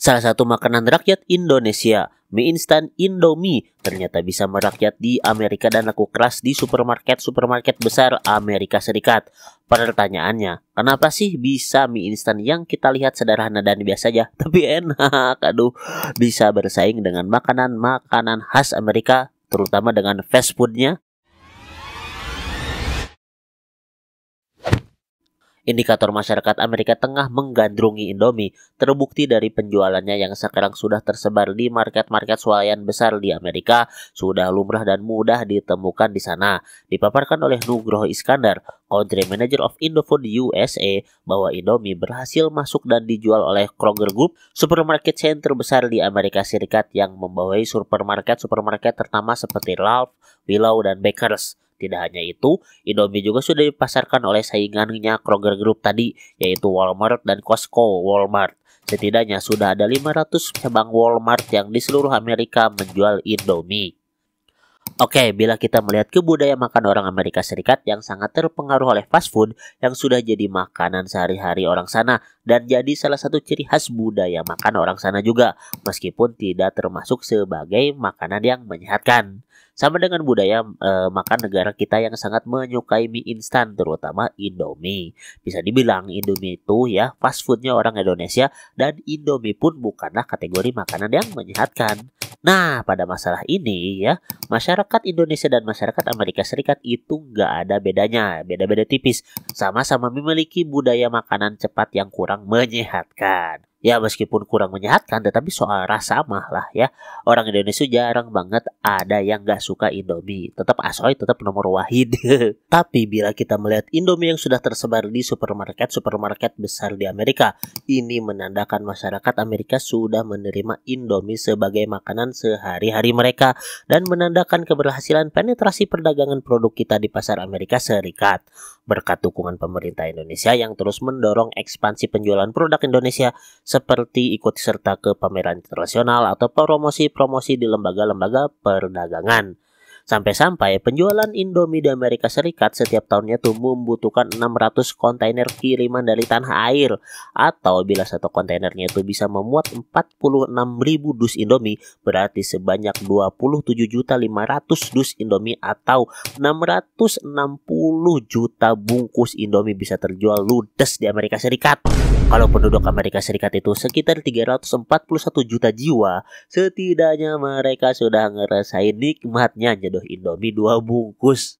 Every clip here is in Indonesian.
Salah satu makanan rakyat Indonesia, mie instan Indomie, ternyata bisa merakyat di Amerika dan laku keras di supermarket besar Amerika Serikat. Pertanyaannya, kenapa sih bisa mie instan yang kita lihat sederhana dan biasa aja, tapi enak, bisa bersaing dengan makanan-makanan khas Amerika, terutama dengan fast foodnya? Indikator masyarakat Amerika tengah menggandrungi Indomie terbukti dari penjualannya yang sekarang sudah tersebar di market-market swalayan besar di Amerika, sudah lumrah dan mudah ditemukan di sana. Dipaparkan oleh Nugroho Iskandar, Country Manager of Indofood USA, bahwa Indomie berhasil masuk dan dijual oleh Kroger Group, supermarket chain terbesar di Amerika Serikat yang membawahi supermarket ternama seperti Ralph, Willow, dan Bakers. Tidak hanya itu, Indomie juga sudah dipasarkan oleh saingannya Kroger Group tadi, yaitu Walmart dan Costco Walmart. Setidaknya sudah ada 500 cabang Walmart yang di seluruh Amerika menjual Indomie. Oke, bila kita melihat ke budaya makan orang Amerika Serikat yang sangat terpengaruh oleh fast food yang sudah jadi makanan sehari-hari orang sana dan jadi salah satu ciri khas budaya makan orang sana juga, meskipun tidak termasuk sebagai makanan yang menyehatkan. Sama dengan budaya makan negara kita yang sangat menyukai mie instan, terutama Indomie. Bisa dibilang Indomie itu ya fast foodnya orang Indonesia, dan Indomie pun bukanlah kategori makanan yang menyehatkan. Nah, pada masalah ini ya, masyarakat Indonesia dan masyarakat Amerika Serikat itu nggak ada bedanya, beda-beda tipis. Sama-sama memiliki budaya makanan cepat yang kurang menyehatkan. Ya, meskipun kurang menyehatkan, tetapi soal rasa mah lah ya. Orang Indonesia jarang banget ada yang gak suka Indomie. Tetap asoy, tetap nomor wahid. Tapi bila kita melihat Indomie yang sudah tersebar di supermarket besar di Amerika, ini menandakan masyarakat Amerika sudah menerima Indomie sebagai makanan sehari-hari mereka dan menandakan keberhasilan penetrasi perdagangan produk kita di pasar Amerika Serikat. Berkat dukungan pemerintah Indonesia yang terus mendorong ekspansi penjualan produk Indonesia, seperti ikut serta ke pameran internasional atau promosi-promosi di lembaga-lembaga perdagangan. Sampai-sampai penjualan Indomie di Amerika Serikat setiap tahunnya tuh membutuhkan 600 kontainer kiriman dari tanah air. Atau bila satu kontainernya itu bisa memuat 46.000 dus Indomie, berarti sebanyak 27.500.000 dus Indomie atau 660 juta bungkus Indomie bisa terjual ludes di Amerika Serikat. Kalau penduduk Amerika Serikat itu sekitar 341 juta jiwa, setidaknya mereka sudah ngerasain nikmatnya nyeduh Indomie 2 bungkus.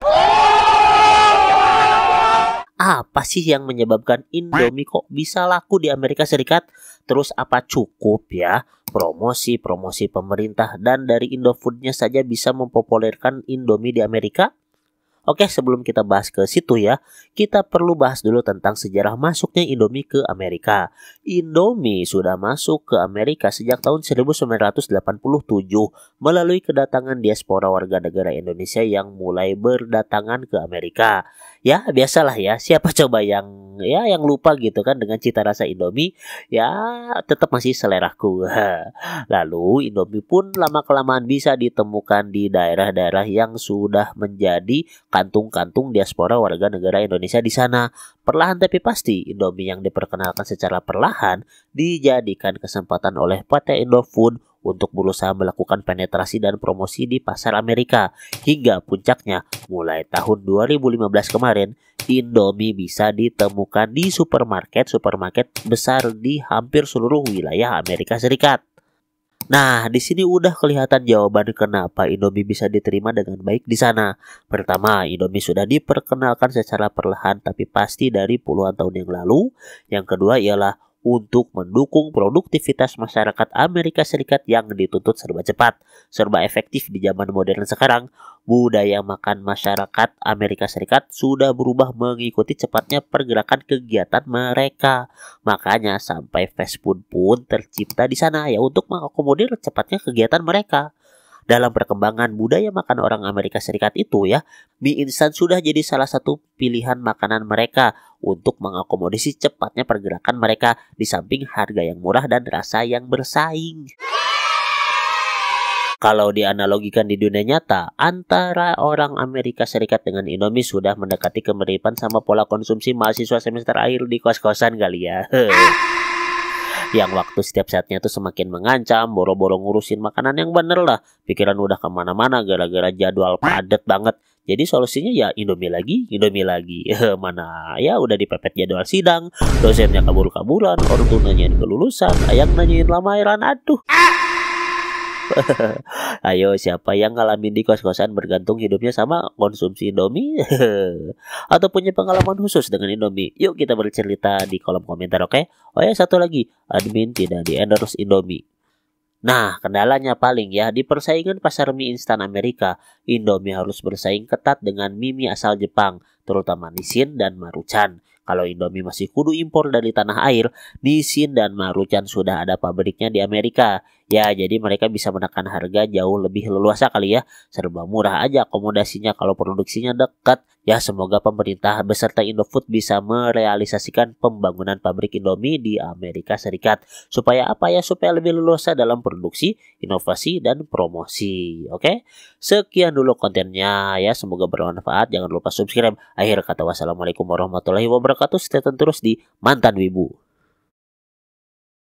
Apa sih yang menyebabkan Indomie kok bisa laku di Amerika Serikat? Terus apa cukup ya promosi pemerintah dan dari Indofoodnya saja bisa mempopulerkan Indomie di Amerika? Oke, sebelum kita bahas ke situ ya, kita perlu bahas dulu tentang sejarah masuknya Indomie ke Amerika. Indomie sudah masuk ke Amerika sejak tahun 1987 melalui kedatangan diaspora warga negara Indonesia yang mulai berdatangan ke Amerika. Ya, biasalah ya, siapa coba yang lupa gitu kan dengan cita rasa Indomie, ya tetap masih seleraku. Lalu Indomie pun lama-kelamaan bisa ditemukan di daerah-daerah yang sudah menjadi kantung-kantung diaspora warga negara Indonesia di sana. Perlahan tapi pasti, Indomie yang diperkenalkan secara perlahan dijadikan kesempatan oleh PT Indofood untuk berusaha melakukan penetrasi dan promosi di pasar Amerika. Hingga puncaknya, mulai tahun 2015 kemarin, Indomie bisa ditemukan di supermarket besar di hampir seluruh wilayah Amerika Serikat. Nah, di sini udah kelihatan jawaban kenapa Indomie bisa diterima dengan baik di sana. Pertama, Indomie sudah diperkenalkan secara perlahan tapi pasti dari puluhan tahun yang lalu. Yang kedua ialah untuk mendukung produktivitas masyarakat Amerika Serikat yang dituntut serba cepat, serba efektif di zaman modern sekarang. Budaya makan masyarakat Amerika Serikat sudah berubah mengikuti cepatnya pergerakan kegiatan mereka. Makanya sampai fast food pun tercipta di sana ya untuk mengakomodir cepatnya kegiatan mereka. Dalam perkembangan budaya makan orang Amerika Serikat itu ya, mie instan sudah jadi salah satu pilihan makanan mereka untuk mengakomodasi cepatnya pergerakan mereka di samping harga yang murah dan rasa yang bersaing. Kalau dianalogikan di dunia nyata, antara orang Amerika Serikat dengan Indomie sudah mendekati kemiripan sama pola konsumsi mahasiswa semester akhir di kos-kosan kali ya. Yang waktu setiap saatnya tuh semakin mengancam, boro-boro ngurusin makanan yang bener lah. Pikiran udah kemana-mana gara-gara jadwal padat banget. Jadi solusinya ya Indomie lagi, Indomie lagi. Mana ya udah dipepet jadwal sidang, dosennya kabur-kaburan, orang tuh nanyain kelulusan, ayang nanyain lamaran, aduh. Ayo siapa yang ngalamin di kos-kosan bergantung hidupnya sama konsumsi Indomie? Atau punya pengalaman khusus dengan Indomie? Yuk kita bercerita di kolom komentar, oke? Oh ya satu lagi, admin tidak di-endorse Indomie. Nah, kendalanya paling ya di persaingan pasar mie instan Amerika, Indomie harus bersaing ketat dengan mie asal Jepang, terutama Nissin dan Maruchan. Kalau Indomie masih kudu impor dari tanah air, Nissin dan Maruchan sudah ada pabriknya di Amerika. Ya, jadi mereka bisa menekan harga jauh lebih leluasa kali ya. Serba murah aja akomodasinya kalau produksinya dekat. Ya, semoga pemerintah beserta Indofood bisa merealisasikan pembangunan pabrik Indomie di Amerika Serikat. Supaya apa ya? Supaya lebih leluasa dalam produksi, inovasi, dan promosi. Oke? Sekian dulu kontennya ya. Semoga bermanfaat. Jangan lupa subscribe. Akhir kata wassalamualaikum warahmatullahi wabarakatuh. Stay tune terus di Mantan Wibu.